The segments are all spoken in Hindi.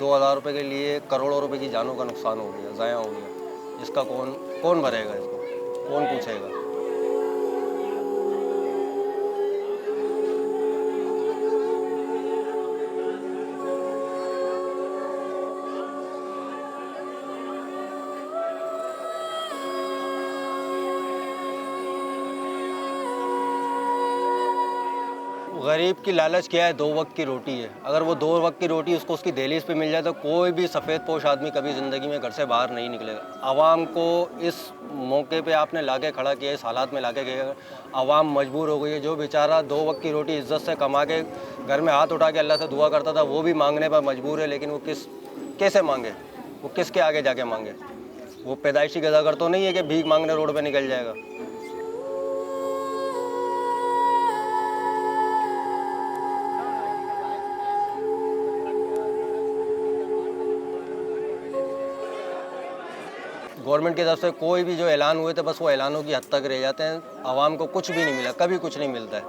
2000 रुपये के लिए करोड़ों रुपए की जानों का नुकसान हो गया, ज़ाया हो गया। इसका कौन कौन भरेगा इसको, कौन पूछेगा? गरीब की लालच क्या है? 2 वक्त की रोटी है। अगर वो 2 वक्त की रोटी उसको उसकी दहलीज पे मिल जाए तो कोई भी सफ़ेद पोश आदमी कभी ज़िंदगी में घर से बाहर नहीं निकलेगा। आवाम को इस मौके पे आपने लाके खड़ा किया, इस हालात में लाके गया, आवाम मजबूर हो गई है। जो बेचारा 2 वक्त की रोटी इज़्ज़त से कमा के घर में हाथ उठा के अल्लाह से दुआ करता था, वो भी मांगने पर मजबूर है। लेकिन वो कैसे मांगे? वो किसके आगे जाके मांगे? वो पैदाइशी गदागर तो नहीं है कि भीख मांगने रोड पर निकल जाएगा। गवर्नमेंट की तरफ से कोई भी जो ऐलान हुए थे, बस वो ऐलानों की हद तक रह जाते हैं। आवाम को कुछ भी नहीं मिला, कभी कुछ नहीं मिलता है।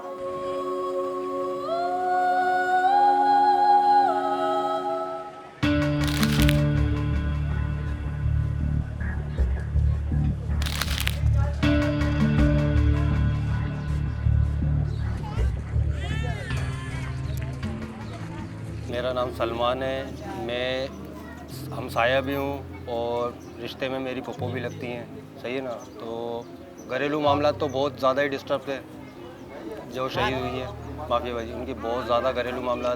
मेरा नाम सलमान है, मैं हमसाया भी हूँ और रिश्ते में मेरी पप्पो भी लगती हैं, सही है ना। तो घरेलू मामला तो बहुत ज़्यादा ही डिस्टर्ब थे। जो शहीद हुई है माफियाबाजी, उनकी बहुत ज़्यादा घरेलू मामला।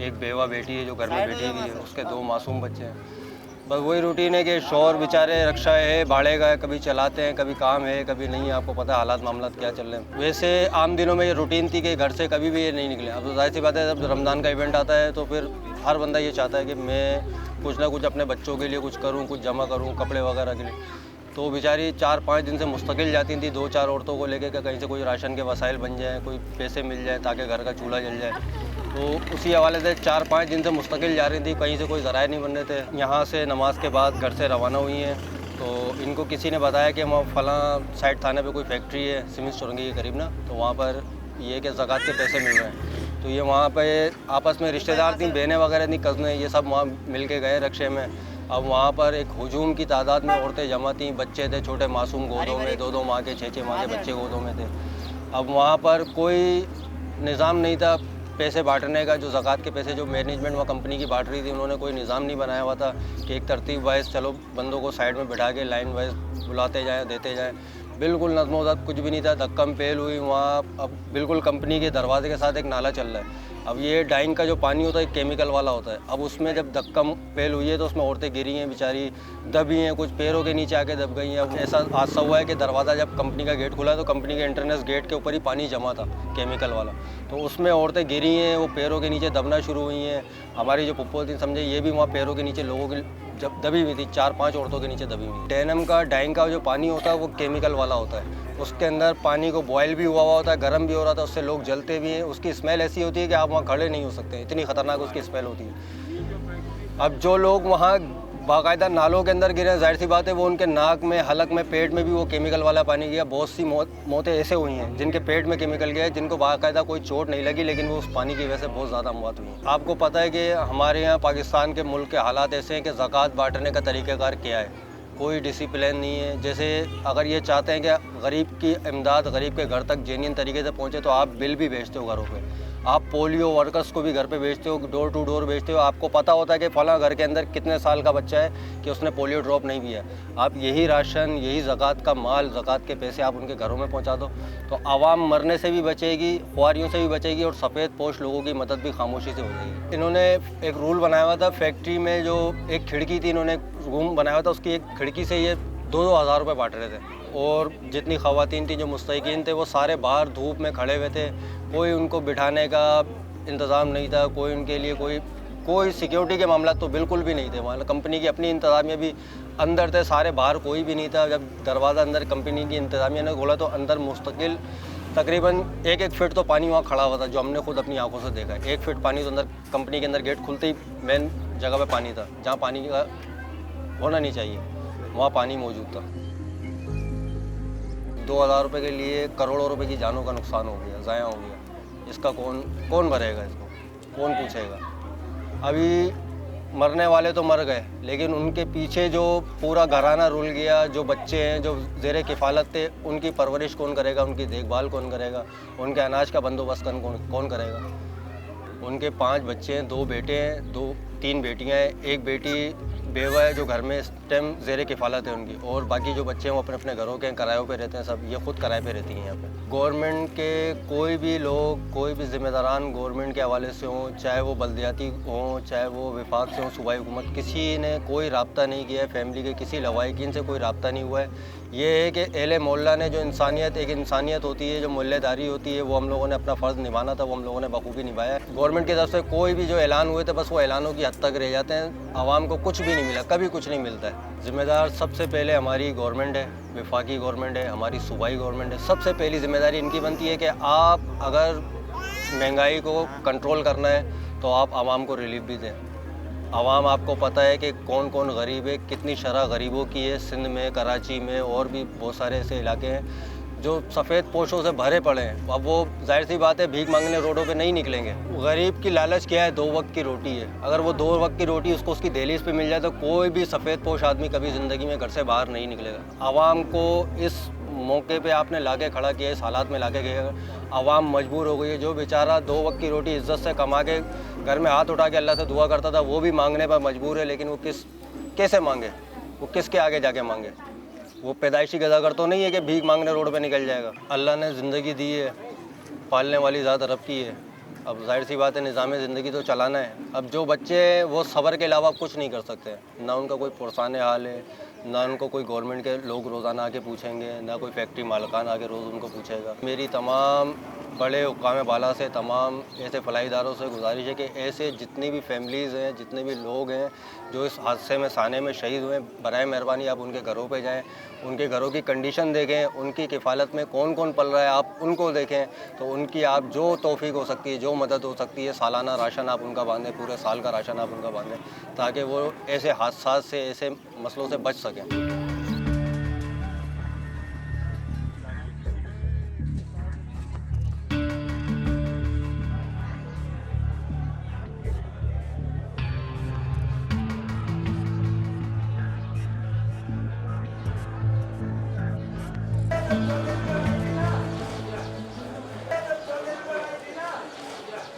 एक बेवा बेटी है जो घर में बैठी हुई है, उसके 2 मासूम बच्चे हैं। बस वही रूटीन है कि शौहर बेचारे रक्षा है, भाड़े का है, कभी चलाते हैं, कभी काम है, कभी नहीं है। आपको पता है हालात मामला क्या चल रहे हैं। वैसे आम दिनों में ये रूटीन थी कि घर से कभी भी ये नहीं निकले। अब तो जाहिर सी बात है, जब रमज़ान का इवेंट आता है तो फिर हर बंदा ये चाहता है कि मैं कुछ ना कुछ अपने बच्चों के लिए कुछ करूँ, कुछ जमा करूँ कपड़े वगैरह के लिए। तो बेचारी 4-5 दिन से मुस्तकिल जाती थी 2-4 औरतों को लेकर कि कहीं से कोई राशन के वसाइल बन जाए, कोई पैसे मिल जाए ताकि घर का चूल्हा जल जाए। तो उसी हवाले से 4-5 दिन से मुस्तकिल जा रही थी, कहीं से कोई ज़राए नहीं बन रहे थे। यहाँ से नमाज के बाद घर से रवाना हुई हैं तो इनको किसी ने बताया कि वहाँ फलां साइड थाने पे कोई फैक्ट्री है सीमेंट सुरंगी के करीब ना, तो वहाँ पर ये कि ज़कात के पैसे मिल रहे हैं। तो ये वहाँ पे आपस में रिश्तेदार थी, बहनें वगैरह थी, कज़नें, ये सब वहाँ मिल के गए रक्षे में। अब वहाँ पर एक हुजूम की तादाद में औरतें जमा थीं, बच्चे थे छोटे मासूम गोदों में, 2-2 माह के 6-6 माह के बच्चे गोदों में थे। अब वहाँ पर कोई निज़ाम नहीं था पैसे बांटने का। जो ज़कात के पैसे जो मैनेजमेंट वहाँ कंपनी की बांट रही थी, उन्होंने कोई निज़ाम नहीं बनाया हुआ था कि एक तरतीब वाइज चलो बंदों को साइड में बिठा के लाइन वाइज बुलाते जाएँ, देते जाएँ। बिल्कुल नज़्म-ओ-ज़ब्त कुछ भी नहीं था। धक्कम पेल हुई वहाँ। अब बिल्कुल कंपनी के दरवाजे के साथ एक नाला चल रहा है। अब ये डाइंग का जो पानी होता है केमिकल वाला होता है। अब उसमें जब धक्कम पेल हुई है तो उसमें औरतें गिरी हैं, बेचारी दबी हैं, कुछ पैरों के नीचे आके दब गई हैं। अब ऐसा हादसा हुआ है कि दरवाज़ा जब कंपनी का गेट खुला तो कंपनी के एंट्रेंस गेट के ऊपर ही पानी जमा था केमिकल वाला, तो उसमें औरतें गिरी हैं, वो पैरों के नीचे दबना शुरू हुई हैं। हमारी जो पुप्पो थी समझे, ये भी वहाँ पैरों के नीचे लोगों की जब दबी हुई थी, 4-5 औरतों के नीचे दबी हुई। डेनिम का डाइंग का जो पानी होता है वो केमिकल वाला होता है। उसके अंदर पानी को बॉयल भी हुआ होता है, गर्म भी हो रहा था, उससे लोग जलते भी हैं। उसकी स्मेल ऐसी होती है कि आप वहाँ खड़े नहीं हो सकते, इतनी ख़तरनाक उसकी स्मेल होती है। अब जो लोग वहाँ बाकायदा नालों के अंदर गिरे, जाहिर सी बात है वो उनके नाक में, हलक में, पेट में भी वो केमिकल वाला पानी गया। बहुत सी मौतें ऐसे हुई हैं जिनके पेट में केमिकल गया है, जिनको बाकायदा कोई चोट नहीं लगी, लेकिन वो उस पानी की वजह से बहुत ज़्यादा मौत हुई है। आपको पता है कि हमारे यहाँ पाकिस्तान के मुल्क के हालात ऐसे हैं कि ज़कात बांटने का तरीक़ाकार क्या है, कोई डिसिप्लिन नहीं है। जैसे अगर ये चाहते हैं कि गरीब की इमदाद गरीब के घर तक जेन्युइन तरीके से पहुँचे तो आप बिल भी भेजते हो घरों पे, आप पोलियो वर्कर्स को भी घर पे भेजते हो, डोर टू डोर भेजते हो। आपको पता होता है कि फलां घर के अंदर कितने साल का बच्चा है कि उसने पोलियो ड्रॉप नहीं किया। आप यही राशन, यही ज़कात का माल, ज़कात के पैसे आप उनके घरों में पहुंचा दो तो आवाम मरने से भी बचेगी, ख्वारियों से भी बचेगी और सफ़ेद पोश लोगों की मदद भी खामोशी से हो जाएगी। इन्होंने एक रूल बनाया हुआ था, फैक्ट्री में जो एक खिड़की थी, इन्होंने रूम बनाया हुआ था, उसकी एक खिड़की से ये 2-2 हज़ार रुपये बांट रहे थे। और जितनी ख़वातीन थी जो मुस्तहिकीन थे वो सारे बाहर धूप में खड़े हुए थे। कोई उनको बिठाने का इंतज़ाम नहीं था, कोई उनके लिए कोई सिक्योरिटी के मामला तो बिल्कुल भी नहीं थे। वहाँ कंपनी की अपनी इंतज़ामिया भी अंदर थे, सारे बाहर कोई भी नहीं था। जब दरवाज़ा अंदर कंपनी की इंतज़ामिया ने खोला तो अंदर मुस्तकिल तकरीबन 1-1 फीट तो पानी वहाँ खड़ा हुआ था, जो हमने खुद अपनी आंखों से देखा है। 1 फीट पानी तो अंदर कंपनी के अंदर गेट खुलते ही मेन जगह पे पानी था, जहाँ पानी का होना नहीं चाहिए, वहाँ पानी मौजूद था। 2000 रुपये के लिए करोड़ों रुपए की जानों का नुकसान हो गया, ज़ाया हो गया। इसका कौन भरेगा, इसको कौन पूछेगा? अभी मरने वाले तो मर गए, लेकिन उनके पीछे जो पूरा घराना रुल गया, जो बच्चे हैं जो ज़ेरे किफ़ालत थे, उनकी परवरिश कौन करेगा, उनकी देखभाल कौन करेगा, उनके अनाज का बंदोबस्त कौन करेगा। उनके 5 बच्चे हैं, 2 बेटे हैं, 3 बेटियां हैं, एक बेटी बेवा है जो घर में इस टाइम ज़ेरे किफ़ालत है उनकी, और बाकी जो बच्चे हैं वो अपने अपने घरों के किरायों पे रहते हैं। सब ये खुद किराए पे रहती हैं यहाँ पे। गवर्नमेंट के कोई भी लोग, कोई भी ज़िम्मेदारान गवर्नमेंट के हवाले से हों, चाहे वो बल्दियाती हों, चाहे वो विफाक से हों, सूबाई हुकूमत, किसी ने कोई राब्ता नहीं किया है। फैमिली के किसी लवाहिकीन से कोई राब्ता नहीं हुआ है। ये है कि अहले मोहल्ला ने जो इंसानियत, एक इंसानियत होती है, जो मोहल्लेदारी होती है, वो हम लोगों ने अपना फ़र्ज़ निभाना था, वो हम लोगों ने बखूबी निभाया है। गवर्नमेंट की तरफ से कोई भी जो ऐलान हुए थे, बस वो ऐलानों की हद तक रह जाते हैं। आवाम को कुछ भी नहीं मिला, कभी कुछ नहीं मिलता है। ज़िम्मेदार सबसे पहले हमारी गवर्नमेंट है, वफाकी गवर्नमेंट है, हमारी सूबाई गवर्नमेंट है। सबसे पहली ज़िम्मेदारी इनकी बनती है कि आप अगर महंगाई को कंट्रोल करना है तो आप आवाम को रिलीफ भी दें। आवाम, आपको पता है कि कौन कौन गरीब है, कितनी शरह गरीबों की है। सिंध में, कराची में और भी बहुत सारे ऐसे इलाके हैं जो सफ़ेद पोशों से भरे पड़े हैं। अब वो जाहिर सी बात है भीख मांगने रोडों पे नहीं निकलेंगे। गरीब की लालच क्या है? 2 वक्त की रोटी है। अगर वो 2 वक्त की रोटी उसको उसकी दहलीज पे मिल जाए तो कोई भी सफ़ेद पोश आदमी कभी ज़िंदगी में घर से बाहर नहीं निकलेगा। आवाम को इस मौके पे आपने लाके खड़ा किया, इस हालात में लाके गया। आवाम मजबूर हो गई है। जो बेचारा 2 वक्त की रोटी इज़्ज़त से कमा के घर में हाथ उठा के अल्लाह से दुआ करता था, वो भी मांगने पर मजबूर है। लेकिन वो कैसे मांगे? वो किसके आगे जाके मांगे? वो पैदाइशी गज़ागर तो नहीं है कि भीख मांगने रोड पे निकल जाएगा। अल्लाह ने ज़िंदगी दी है, पालने वाली ज़ात रब की है। अब जाहिर सी बात है निज़ाम ज़िंदगी तो चलाना है। अब जो बच्चे हैं वो सब्र के अलावा कुछ नहीं कर सकते। ना उनका कोई पुरसान हाल है, ना उनको कोई गवर्नमेंट के लोग रोज़ाना आके पूछेंगे, ना कोई फैक्ट्री मालकान आके रोज़ उनको पूछेगा। मेरी तमाम बड़े हुक्काम बाला से, तमाम ऐसे फलाही इदारों से गुजारिश है कि ऐसे जितनी भी फैमिलीज़ हैं, जितने भी लोग हैं जो इस हादसे में, साने में शहीद हुए, बराए मेहरबानी आप उनके घरों पे जाएं, उनके घरों की कंडीशन देखें, उनकी किफ़ालत में कौन कौन पल रहा है आप उनको देखें। तो उनकी आप जो तौफ़ीक हो सकती है, जो मदद हो सकती है, सालाना राशन आप उनका बांधें, पूरे साल का राशन आप उनका बांधें, ताकि वो ऐसे हादसा से, ऐसे मसलों से बच सकें।